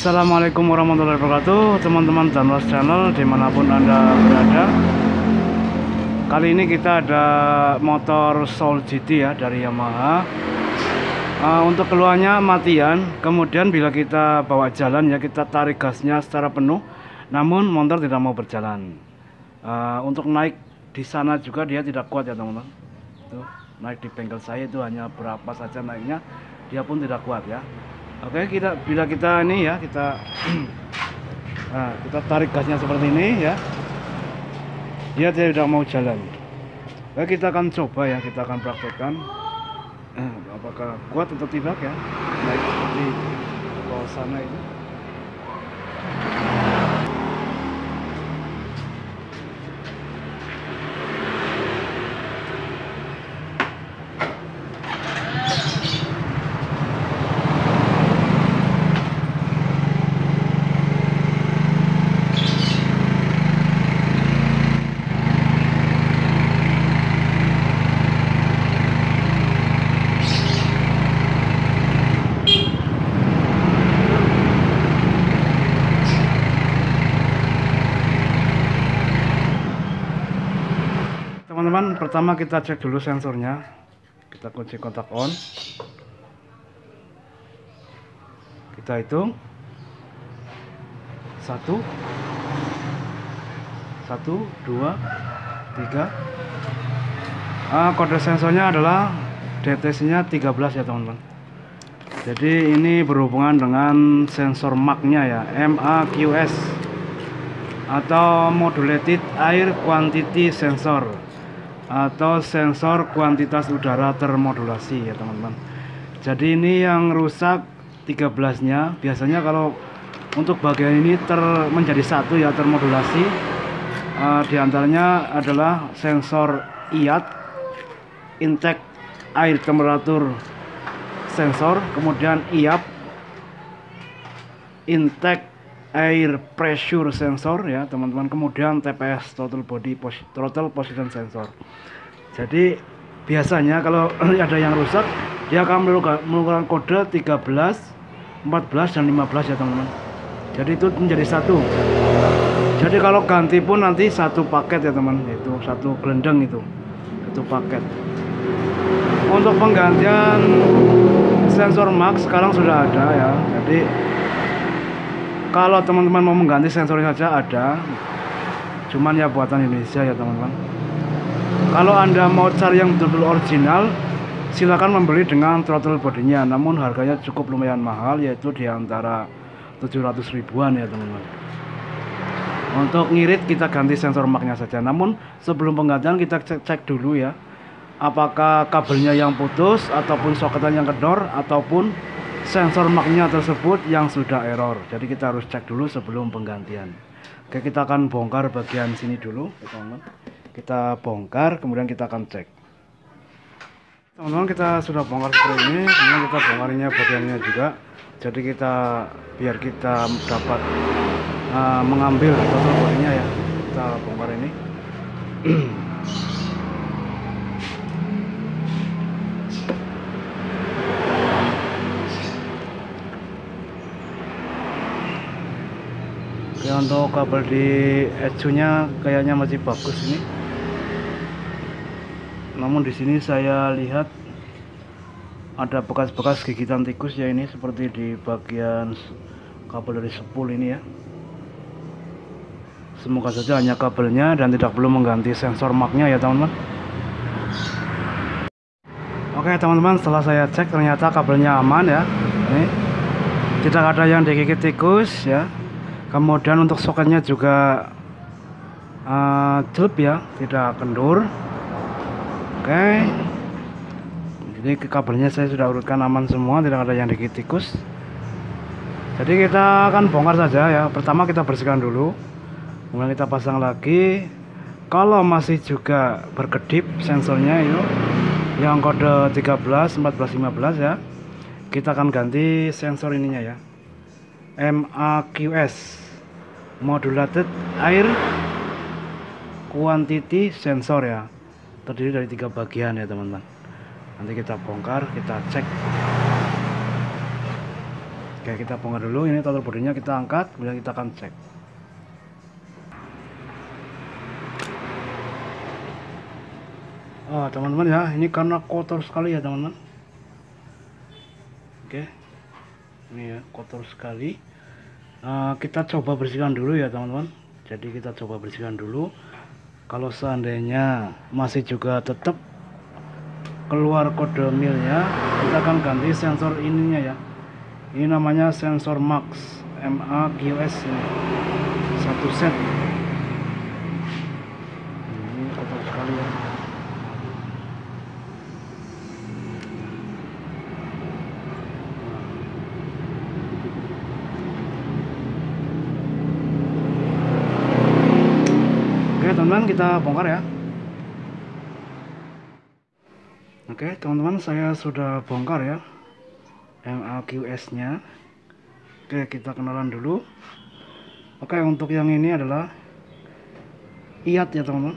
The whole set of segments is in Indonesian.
Assalamualaikum warahmatullahi wabarakatuh, teman-teman Danwas Channel dimanapun Anda berada. Kali ini kita ada motor Soul GT ya dari Yamaha. Untuk keluarnya matian, kemudian bila kita bawa jalan ya kita tarik gasnya secara penuh, namun motor tidak mau berjalan. Untuk naik di sana juga dia tidak kuat ya teman-teman. Tuh, naik di bengkel saya itu hanya berapa saja naiknya, dia pun tidak kuat ya. Oke, bila kita ini ya kita kita tarik gasnya seperti ini ya, dia tidak mau jalan. Oke, kita akan coba ya, kita akan praktekkan apakah kuat atau tidak ya, naik seperti bawah sana ini. Teman-teman, pertama kita cek dulu sensornya. Kita kunci kontak on. Kita hitung 1 2 3. Kode sensornya adalah DTC nya 13 ya teman-teman. Jadi ini berhubungan dengan sensor MAC-nya ya, MAQS atau Modulated Air Quantity Sensor atau sensor kuantitas udara termodulasi ya teman-teman. Jadi ini yang rusak 13 nya. Biasanya kalau untuk bagian ini menjadi satu ya, termodulasi. Diantaranya adalah sensor IAT, intake air temperatur sensor, kemudian IAP, intake air pressure sensor ya teman-teman, kemudian TPS, throttle position sensor. Jadi biasanya kalau ada yang rusak dia akan mengeluarkan kode 13, 14 dan 15 ya teman-teman. Jadi itu menjadi satu. Jadi kalau ganti pun nanti satu paket ya teman, itu satu gelendang, itu satu paket. Untuk penggantian sensor MAX sekarang sudah ada ya. Jadi kalau teman-teman mau mengganti sensornya saja ada, cuman ya buatan Indonesia ya teman-teman. Kalau Anda mau cari yang betul-betul original, silakan membeli dengan throttle bodinya, namun harganya cukup lumayan mahal, yaitu di antara 700 ribuan ya teman-teman. Untuk ngirit kita ganti sensor MAC-nya saja, namun sebelum penggantian kita cek dulu ya, apakah kabelnya yang putus ataupun soketan yang kendor ataupun sensor MAC-nya tersebut yang sudah error. Jadi kita harus cek dulu sebelum penggantian. Oke, kita akan bongkar bagian sini dulu teman-teman. Kita bongkar, kemudian kita akan cek. Teman-teman, kita sudah bongkar seperti ini, kemudian kita bongkarnya bagiannya juga. Jadi biar kita dapat mengambil throttle bodinya ya, kita bongkar ini. Ya, untuk kabel di ECU nya kayaknya masih bagus ini. Namun di sini saya lihat ada bekas-bekas gigitan tikus ya, ini seperti di bagian kabel dari spool ini ya. Semoga saja hanya kabelnya dan tidak perlu mengganti sensor MAC-nya ya teman-teman. Oke teman-teman, setelah saya cek ternyata kabelnya aman ya. Ini tidak ada yang digigit tikus ya. Kemudian untuk soketnya juga jelek ya, tidak kendur. Oke, jadi kabelnya saya sudah urutkan aman semua, tidak ada yang digigit tikus. Jadi kita akan bongkar saja ya. Pertama kita bersihkan dulu, kemudian kita pasang lagi. Kalau masih juga berkedip sensornya itu yang kode 13, 14, 15 ya, kita akan ganti sensor ininya ya, MAQS, Modulated Air Quantity Sensor ya, terdiri dari 3 bagian ya teman-teman. Nanti kita bongkar, kita cek. Oke, kita bongkar dulu. Ini total bodinya kita angkat, kemudian kita akan cek. Oh teman-teman ya, ini karena kotor sekali ya teman-teman. Oke, ini ya kotor sekali. Kita coba bersihkan dulu ya teman-teman. Jadi kita coba bersihkan dulu. Kalau seandainya masih juga tetap keluar kode milnya, kita akan ganti sensor ininya ya. Ini namanya sensor Max MAQS ini, satu set. Ini kotor sekali ya. Oke teman-teman, kita bongkar ya. Oke teman-teman, saya sudah bongkar ya MAQS nya. Oke, kita kenalan dulu. Oke, untuk yang ini adalah IAT ya teman-teman,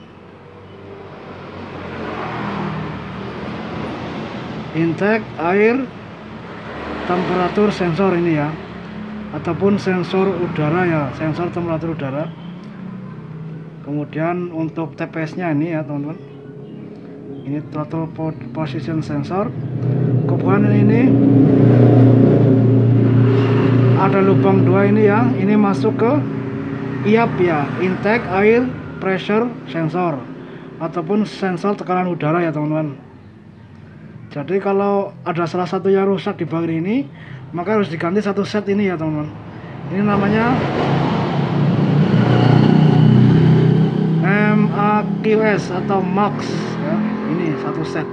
intake air temperatur sensor ini ya, ataupun sensor udara ya, sensor temperatur udara. Kemudian untuk TPS nya ini ya teman-teman, ini throttle position sensor. Kemudian ini ada lubang 2 ini ya, ini masuk ke IAP ya, intake air pressure sensor, ataupun sensor tekanan udara ya teman-teman. Jadi kalau ada salah satu yang rusak di bagian ini, maka harus diganti satu set ini ya teman-teman. Ini namanya MAQS atau Max ya, ini satu set.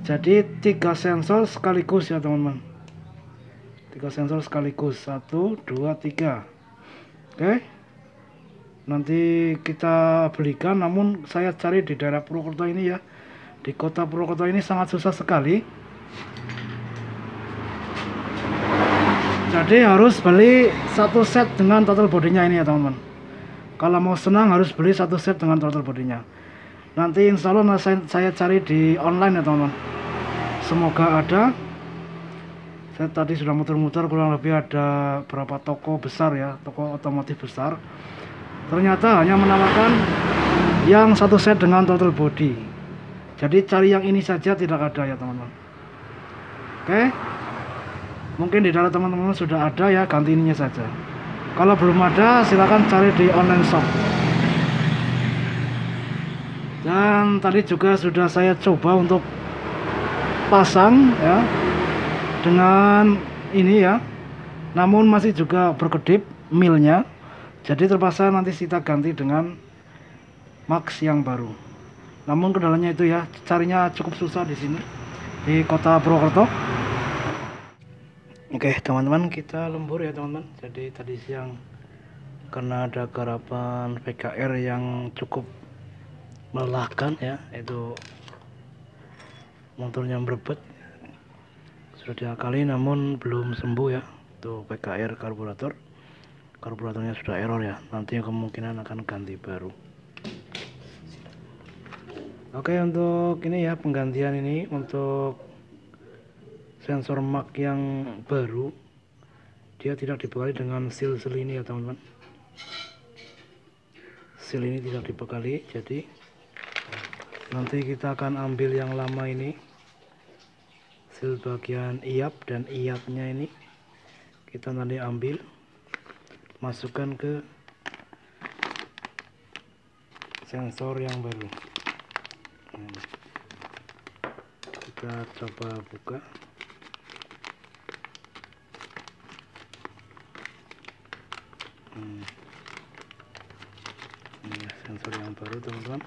Jadi 3 sensor sekaligus ya teman-teman, 3 sensor sekaligus, 1, 2, 3. Oke, nanti kita belikan, namun saya cari di daerah Purwokerto ini ya, di kota Purwokerto ini sangat susah sekali. Jadi harus beli satu set dengan total bodinya ini ya teman-teman. Kalau mau senang harus beli satu set dengan total bodinya. Nanti insya Allah saya cari di online ya teman-teman. Semoga ada. Saya tadi sudah muter-muter, kurang lebih ada berapa toko besar ya, toko otomotif besar. Ternyata hanya menawarkan yang satu set dengan total body. Jadi cari yang ini saja, tidak ada ya teman-teman. Oke, mungkin di daerah teman-teman sudah ada ya, ganti ininya saja. Kalau belum ada, silahkan cari di online shop. Dan tadi juga sudah saya coba untuk pasang ya dengan ini ya, namun masih juga berkedip milnya. Jadi terpaksa nanti kita ganti dengan Max yang baru. Namun kendalanya itu ya, carinya cukup susah di sini di kota Purwokerto. Oke teman-teman, kita lembur ya teman-teman. Jadi tadi siang karena ada garapan PKR yang cukup melelahkan ya, itu motornya berebet, sudah diakali namun belum sembuh ya. Itu PKR karburatornya sudah error ya, nanti kemungkinan akan ganti baru. Oke, untuk ini ya, penggantian ini untuk sensor Max yang baru, dia tidak dibekali dengan seal ini ya teman-teman. Seal ini tidak dibekali, jadi nanti kita akan ambil yang lama ini, seal bagian IAP dan IAT-nya ini kita nanti ambil, masukkan ke sensor yang baru. Kita coba buka. Ini sensor yang baru teman-teman.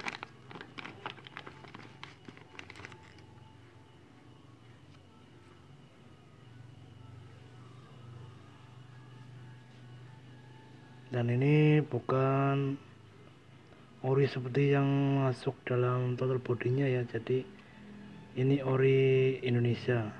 Dan ini bukan ori seperti yang masuk dalam total bodinya ya, jadi ini ori Indonesia.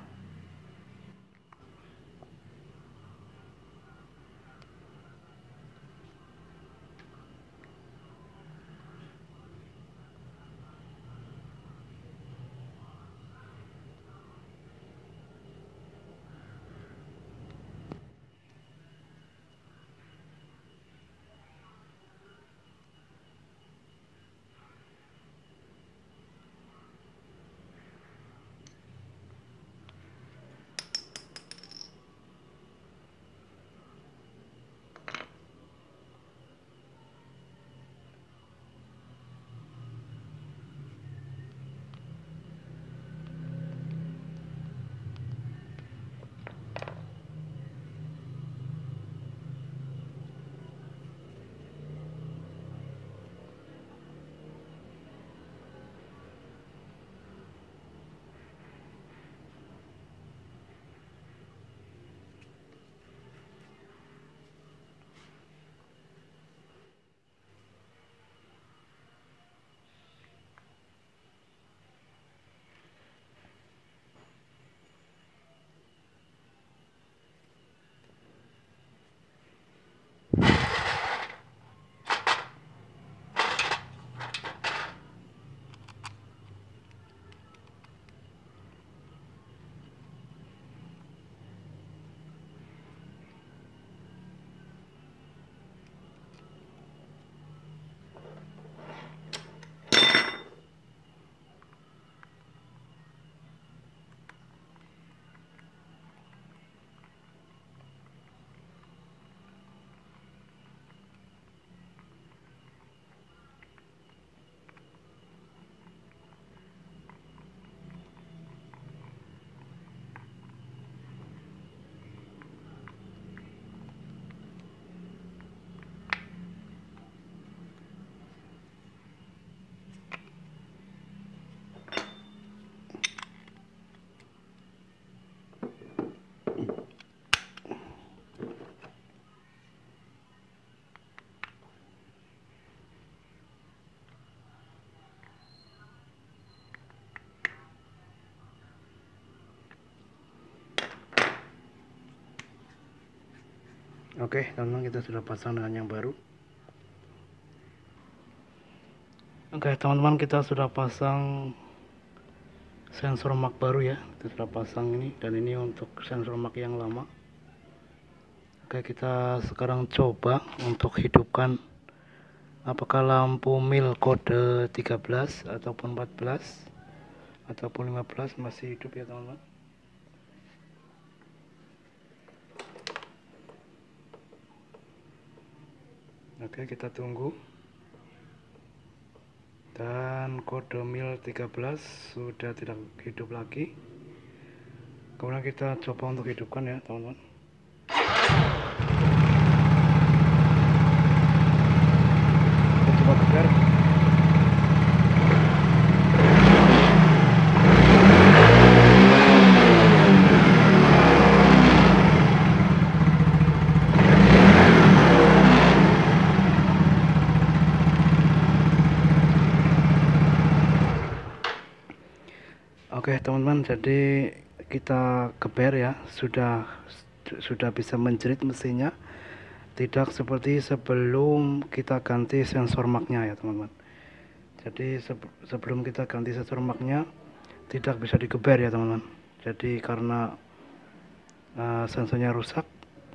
Oke teman-teman, kita sudah pasang dengan yang baru. Oke teman-teman, kita sudah pasang sensor mark baru ya. Kita sudah pasang ini, dan ini untuk sensor mark yang lama. Oke, kita sekarang coba untuk hidupkan apakah lampu mil kode 13 ataupun 14 ataupun 15 masih hidup ya teman-teman. Oke, kita tunggu. Dan kode mil 13 sudah tidak hidup lagi. Kemudian kita coba untuk hidupkan ya teman-teman. Kita coba geber. Oke teman-teman, jadi kita geber ya, sudah bisa menjerit mesinnya, tidak seperti sebelum kita ganti sensor marknya ya teman-teman. Jadi sebelum kita ganti sensor marknya tidak bisa digeber ya teman-teman. Jadi karena sensornya rusak,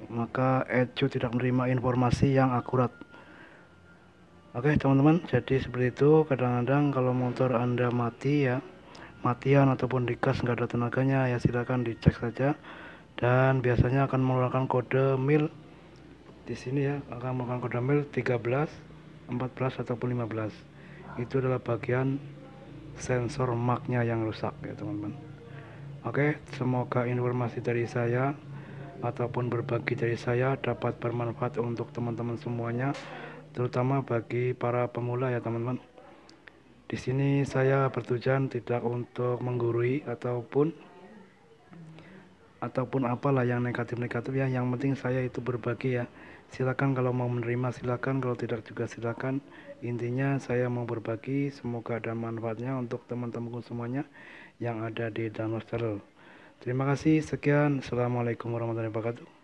maka ECU tidak menerima informasi yang akurat. Oke teman-teman, jadi seperti itu. Kadang-kadang kalau motor Anda mati ya, matian ataupun digas nggak ada tenaganya, ya silakan dicek saja, dan biasanya akan mengeluarkan kode mil di sini ya, akan mengeluarkan kode mil 13, 14 ataupun 15. Itu adalah bagian sensor marknya yang rusak ya teman-teman. Oke, semoga informasi dari saya ataupun berbagi dari saya dapat bermanfaat untuk teman-teman semuanya, terutama bagi para pemula ya teman-teman. Di sini saya bertujuan tidak untuk menggurui ataupun apalah yang negatif-negatif ya. Yang penting saya itu berbagi ya. Silakan kalau mau menerima silakan, kalau tidak juga silakan. Intinya saya mau berbagi, semoga ada manfaatnya untuk teman-temanku semuanya yang ada di Danau Channel. Terima kasih, sekian. Assalamualaikum warahmatullahi wabarakatuh.